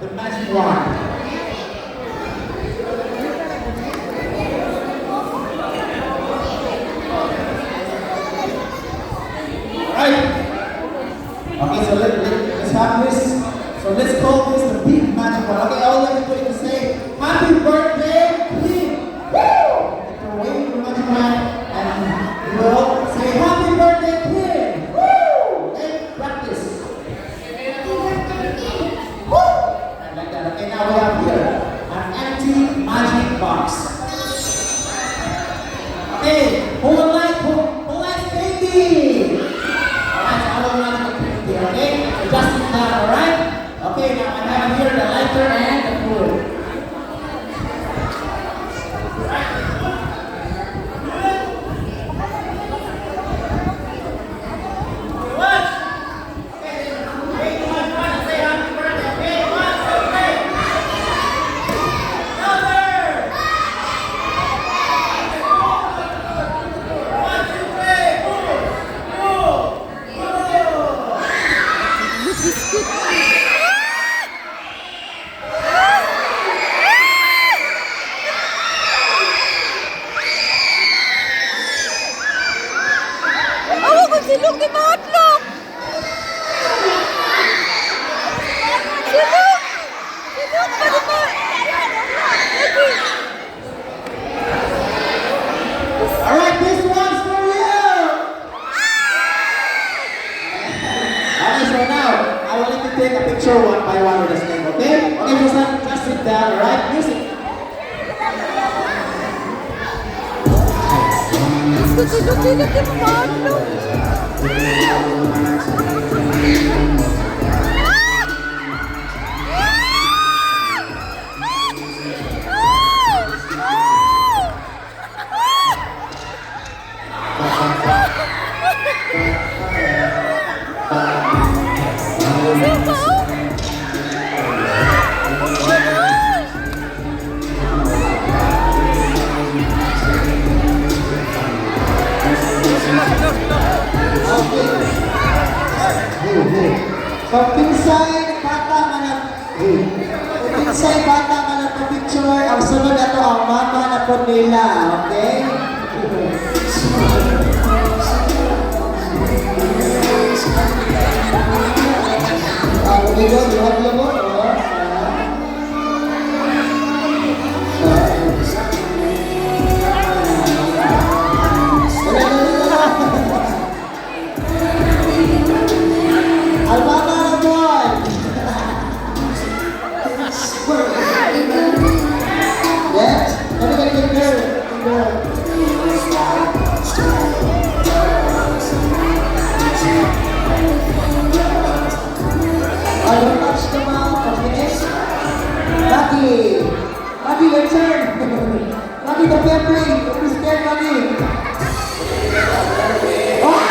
the magic wand. Alright. Okay, so let's have this. So let's call this the big magic wand. Okay, all you have to do is say, Happy birthday, Clint! Woo! You're waving the magic wand and you will say, Happy birthday, Clint! Woo! Okay, practice. Woo! And like that. Okay, now we have here an empty magic box. Okay, who likes baby? Alright, so I will not make it, okay? Just that, alright? Okay, now I have here the lighter and the food. Silog ni Matlok! Silog! Silog pa di ba? Alright, this one's for you! Okay, so now, I will let you take a picture one by one with the snake, okay? Okay, just sit down, alright? Music! Silog ni Matlok! Pag pinsay bata nga nagpa-picture, ang sunod na to ang mama na po nila, okay? Okay, go, you have your book, Maggie, your turn. Maggie, the peppery. Don't be scared, Maggie. Oh!